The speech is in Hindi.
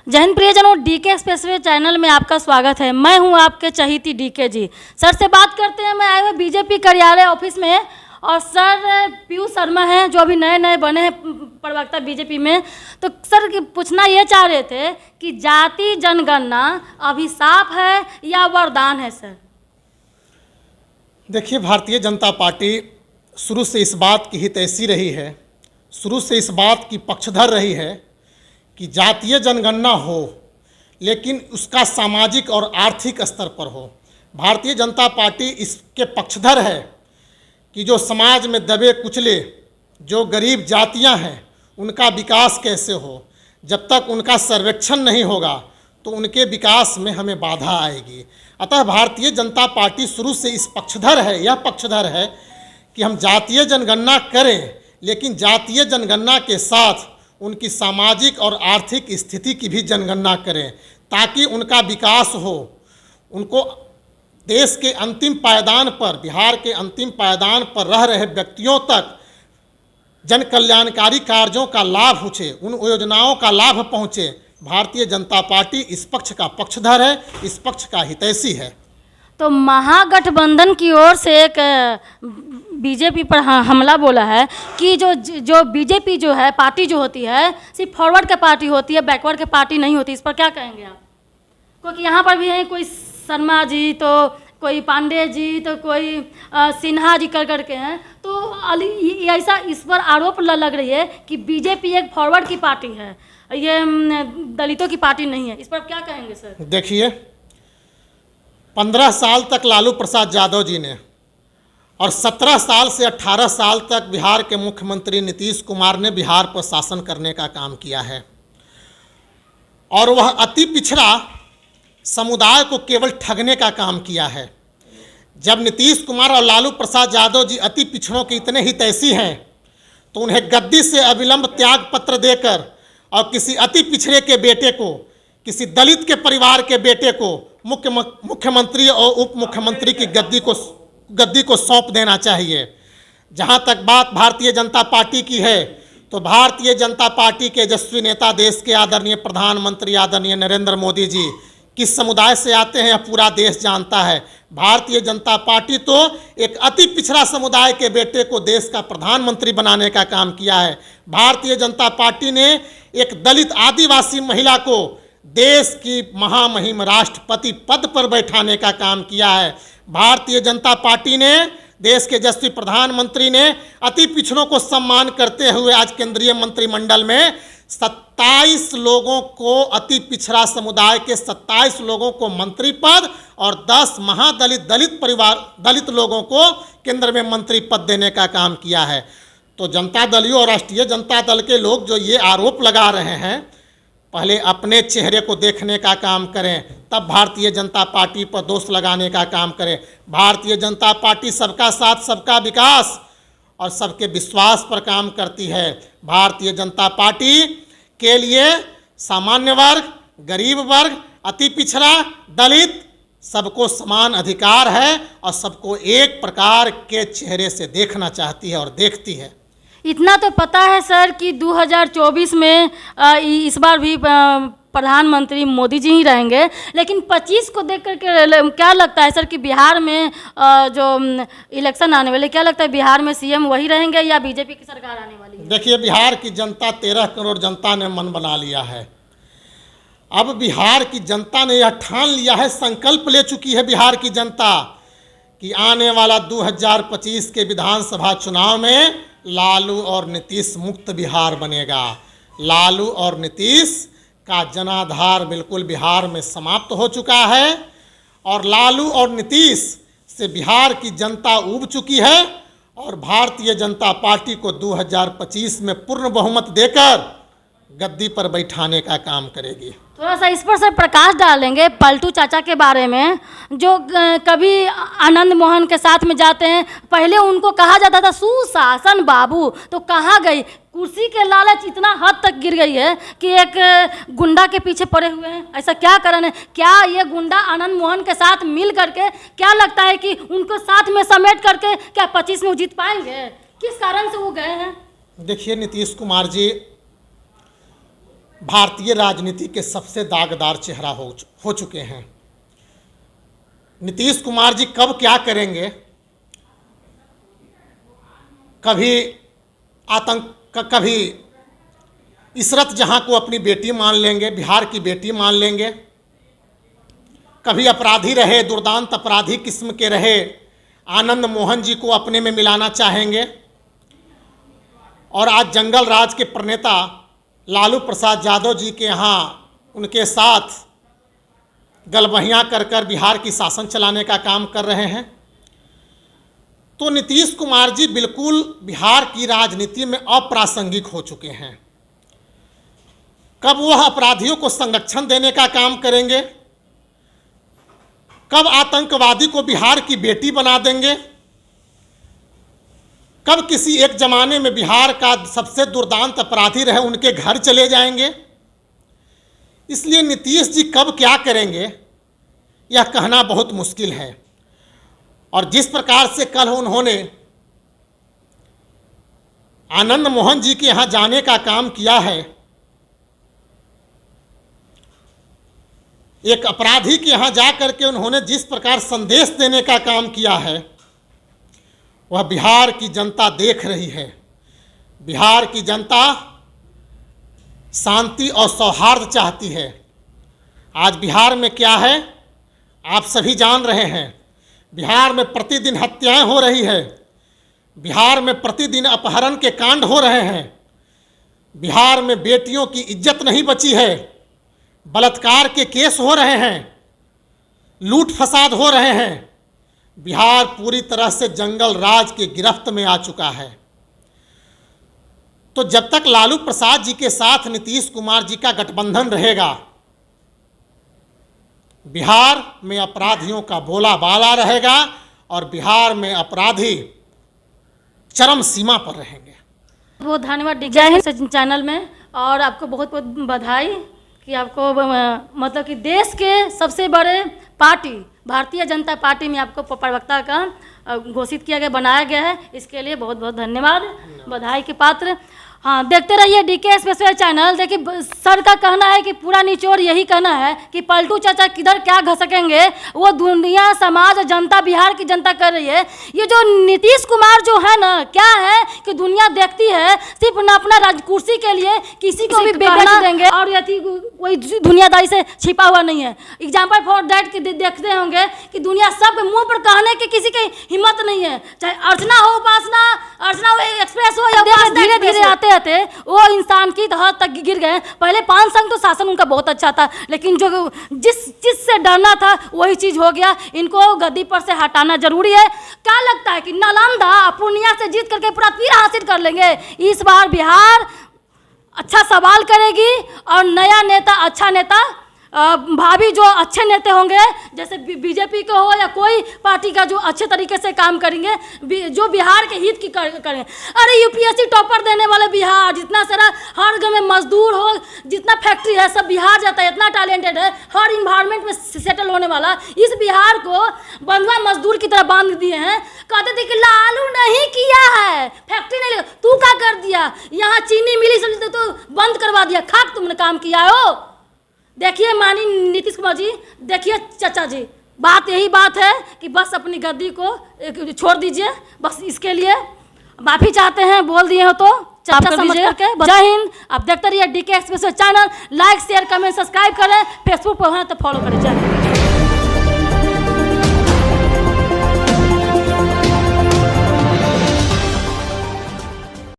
जय हिंद प्रियजनों, डीके एक्सप्रेसवे चैनल में आपका स्वागत है। मैं हूं आपके चहीती डीके जी। सर से बात करते हैं। मैं आए हुए बीजेपी कार्यालय ऑफिस में और सर पीयूष शर्मा हैं जो अभी नए नए बने हैं प्रवक्ता बीजेपी में। तो सर पूछना ये चाह रहे थे कि जाति जनगणना अभिशाप है या वरदान है सर? देखिए, भारतीय जनता पार्टी शुरू से इस बात की हितैषी रही है, शुरू से इस बात की पक्षधर रही है कि जातीय जनगणना हो, लेकिन उसका सामाजिक और आर्थिक स्तर पर हो। भारतीय जनता पार्टी इसके पक्षधर है कि जो समाज में दबे कुचले जो गरीब जातियां हैं उनका विकास कैसे हो। जब तक उनका सर्वेक्षण नहीं होगा तो उनके विकास में हमें बाधा आएगी। अतः भारतीय जनता पार्टी शुरू से इस पक्षधर है, यह पक्षधर है कि हम जातीय जनगणना करें, लेकिन जातीय जनगणना के साथ उनकी सामाजिक और आर्थिक स्थिति की भी जनगणना करें ताकि उनका विकास हो। उनको देश के अंतिम पायदान पर, बिहार के अंतिम पायदान पर रह रहे व्यक्तियों तक जन कल्याणकारी कार्यों का लाभ पहुँचे, उन योजनाओं का लाभ पहुँचे। भारतीय जनता पार्टी इस पक्ष का पक्षधर है, इस पक्ष का हितैषी है। तो महागठबंधन की ओर से एक बीजेपी पर हमला बोला है कि जो बीजेपी जो है पार्टी जो होती है सिर्फ फॉरवर्ड की पार्टी होती है, बैकवर्ड की पार्टी नहीं होती। इस पर क्या कहेंगे आप? क्योंकि यहाँ पर भी हैं कोई शर्मा जी, तो कोई पांडे जी, तो कोई सिन्हा जी कर करके हैं। तो ऐसा इस पर आरोप लग रही है कि बीजेपी एक फॉरवर्ड की पार्टी है, ये दलितों की पार्टी नहीं है। इस पर क्या कहेंगे सर? देखिए, 15 साल तक लालू प्रसाद यादव जी ने और 17 साल से 18 साल तक बिहार के मुख्यमंत्री नीतीश कुमार ने बिहार पर शासन करने का काम किया है और वह अति पिछड़ा समुदाय को केवल ठगने का काम किया है। जब नीतीश कुमार और लालू प्रसाद यादव जी अति पिछड़ों के इतने हितैषी हैं तो उन्हें गद्दी से अविलंब त्याग पत्र देकर और किसी अति पिछड़े के बेटे को, किसी दलित के परिवार के बेटे को मुख्यमंत्री और उप मुख्यमंत्री की गद्दी को सौंप देना चाहिए। जहां तक बात भारतीय जनता पार्टी की है तो भारतीय जनता पार्टी के यशस्वी नेता, देश के आदरणीय प्रधानमंत्री आदरणीय नरेंद्र मोदी जी किस समुदाय से आते हैं यह पूरा देश जानता है। भारतीय जनता पार्टी तो एक अति पिछड़ा समुदाय के बेटे को देश का प्रधानमंत्री बनाने का काम किया है। भारतीय जनता पार्टी ने एक दलित आदिवासी महिला को देश की महामहिम राष्ट्रपति पद पर बैठाने का काम किया है। भारतीय जनता पार्टी ने, देश के यशस्वी प्रधानमंत्री ने अति पिछड़ों को सम्मान करते हुए आज केंद्रीय मंत्रिमंडल में 27 लोगों को, अति पिछड़ा समुदाय के 27 लोगों को मंत्री पद और 10 महादलित दलित लोगों को केंद्र में मंत्री पद देने का काम किया है। तो जनता दलियों और राष्ट्रीय जनता दल के लोग जो ये आरोप लगा रहे हैं, पहले अपने चेहरे को देखने का काम करें, तब भारतीय जनता पार्टी पर दोष लगाने का काम करें। भारतीय जनता पार्टी सबका साथ, सबका विकास और सबके विश्वास पर काम करती है। भारतीय जनता पार्टी के लिए सामान्य वर्ग, गरीब वर्ग, अति पिछड़ा, दलित सबको समान अधिकार है और सबको एक प्रकार के चेहरे से देखना चाहती है और देखती है। इतना तो पता है सर कि 2024 में इस बार भी प्रधानमंत्री मोदी जी ही रहेंगे, लेकिन 25 को देख करके क्या लगता है सर कि बिहार में जो इलेक्शन आने वाले, क्या लगता है बिहार में सीएम वही रहेंगे या बीजेपी की सरकार आने वाली है? देखिए, बिहार की जनता, 13 करोड़ जनता ने मन बना लिया है। अब बिहार की जनता ने यह ठान लिया है, संकल्प ले चुकी है बिहार की जनता कि आने वाला 2025 के विधानसभा चुनाव में लालू और नीतीश मुक्त बिहार बनेगा। लालू और नीतीश का जनाधार बिल्कुल बिहार में समाप्त हो चुका है और लालू और नीतीश से बिहार की जनता ऊब चुकी है और भारतीय जनता पार्टी को 2025 में पूर्ण बहुमत देकर गद्दी पर बैठाने का काम करेगी। थोड़ा सा इस पर सर प्रकाश डालेंगे पलटू चाचा के बारे में, जो कभी आनंद मोहन के साथ में जाते हैं। पहले उनको कहा जाता था सुशासन बाबू, तो कहाँ गई? कुर्सी के लालच इतना हद तक गिर गई है कि एक गुंडा के पीछे पड़े हुए हैं। ऐसा क्या कारण है? क्या ये गुंडा आनंद मोहन के साथ मिल करके, क्या लगता है कि उनको साथ में समेट करके क्या 25 में जीत पाएंगे? किस कारण से वो गए हैं? देखिए, नीतीश कुमार जी भारतीय राजनीति के सबसे दागदार चेहरा हो चुके हैं। नीतीश कुमार जी कब क्या करेंगे, कभी आतंक, कभी इशरत जहां को अपनी बेटी मान लेंगे, बिहार की बेटी मान लेंगे, कभी अपराधी रहे, दुर्दांत अपराधी किस्म के रहे आनंद मोहन जी को अपने में मिलाना चाहेंगे, और आज जंगल राज के प्रणेता लालू प्रसाद यादव जी के यहाँ उनके साथ गलबहियाँ कर कर बिहार की शासन चलाने का काम कर रहे हैं। तो नीतीश कुमार जी बिल्कुल बिहार की राजनीति में अप्रासंगिक हो चुके हैं। कब वह अपराधियों को संरक्षण देने का काम करेंगे, कब आतंकवादी को बिहार की बेटी बना देंगे, कब किसी एक जमाने में बिहार का सबसे दुर्दांत अपराधी रहे उनके घर चले जाएंगे। इसलिए नीतीश जी कब क्या करेंगे यह कहना बहुत मुश्किल है। और जिस प्रकार से कल उन्होंने आनंद मोहन जी के यहाँ जाने का काम किया है, एक अपराधी के यहाँ जा करके उन्होंने जिस प्रकार संदेश देने का काम किया है, वह बिहार की जनता देख रही है। बिहार की जनता शांति और सौहार्द चाहती है। आज बिहार में क्या है आप सभी जान रहे हैं। बिहार में प्रतिदिन हत्याएं हो रही है, बिहार में प्रतिदिन अपहरण के कांड हो रहे हैं, बिहार में बेटियों की इज्जत नहीं बची है, बलात्कार के केस हो रहे हैं, लूट फसाद हो रहे हैं। बिहार पूरी तरह से जंगल राज के गिरफ्त में आ चुका है। तो जब तक लालू प्रसाद जी के साथ नीतीश कुमार जी का गठबंधन रहेगा, बिहार में अपराधियों का बोलाबाला रहेगा और बिहार में अपराधी चरम सीमा पर रहेंगे। बहुत धन्यवाद डीके चैनल में, और आपको बहुत बहुत बधाई कि आपको मतलब कि देश के सबसे बड़े पार्टी भारतीय जनता पार्टी में आपको प्रवक्ता का घोषित किया गया, बनाया गया है। इसके लिए बहुत बहुत धन्यवाद, बधाई के पात्र। हाँ, देखते रहिए डीके स्पेशल चैनल। देखिए सर का कहना है कि पूरा निचोड़ यही कहना है कि पलटू चाचा किधर क्या घसकेंगे, वो दुनिया समाज जनता बिहार की जनता कर रही है। ये जो नीतीश कुमार जो है ना, क्या है कि दुनिया देखती है सिर्फ न अपना राज कुर्सी के लिए किसी को भी बेच देंगे, और यदि कोई दुनियादारी से छिपा हुआ नहीं है। एग्जाम्पल फॉर दैट कि देखते होंगे कि दुनिया सब मुंह पर कहने की किसी की हिम्मत नहीं है, चाहे अर्चना हो, उपासना, अर्चना हो, एक्सप्रेस हो या धीरे धीरे आते वो इंसान की हद तक गिर गए। पहले 5 साल तो शासन उनका बहुत अच्छा था, लेकिन जो जिस चीज से डरना था वही चीज हो गया। इनको गद्दी पर से हटाना जरूरी है। क्या लगता है कि नालंदा पूर्णिया से जीत करके पूरा तीर हासिल कर लेंगे? इस बार बिहार अच्छा सवाल करेगी और नया नेता, अच्छा नेता, भाभी जो अच्छे नेता होंगे, जैसे बीजेपी के हो या कोई पार्टी का जो अच्छे तरीके से काम करेंगे, जो बिहार के हित की करेंगे। अरे यूपीएससी टॉपर देने वाले बिहार, जितना सारा हर गाँव में मजदूर हो, जितना फैक्ट्री है सब बिहार जाता है, इतना टैलेंटेड है, हर इन्वायरमेंट में सेटल होने वाला। इस बिहार को बंधुआ मजदूर की तरह बांध दिए हैं। कहते थे कि लालू नहीं किया है, फैक्ट्री नहीं, तू क्या कर दिया, यहाँ चीनी मिली तो बंद करवा दिया, खाक तुमने काम किया हो। देखिए माननीय नीतीश कुमार जी, देखिए चाचा जी, बात यही बात है कि बस अपनी गद्दी को छोड़ दीजिए, बस इसके लिए माफी चाहते हैं, बोल दिए हो तो समझ करके। जय हिंद। आप देखते रहिए DK express channel, like share comment subscribe करें, फेसबुक पर हैं तो फॉलो करें। जय हिंद।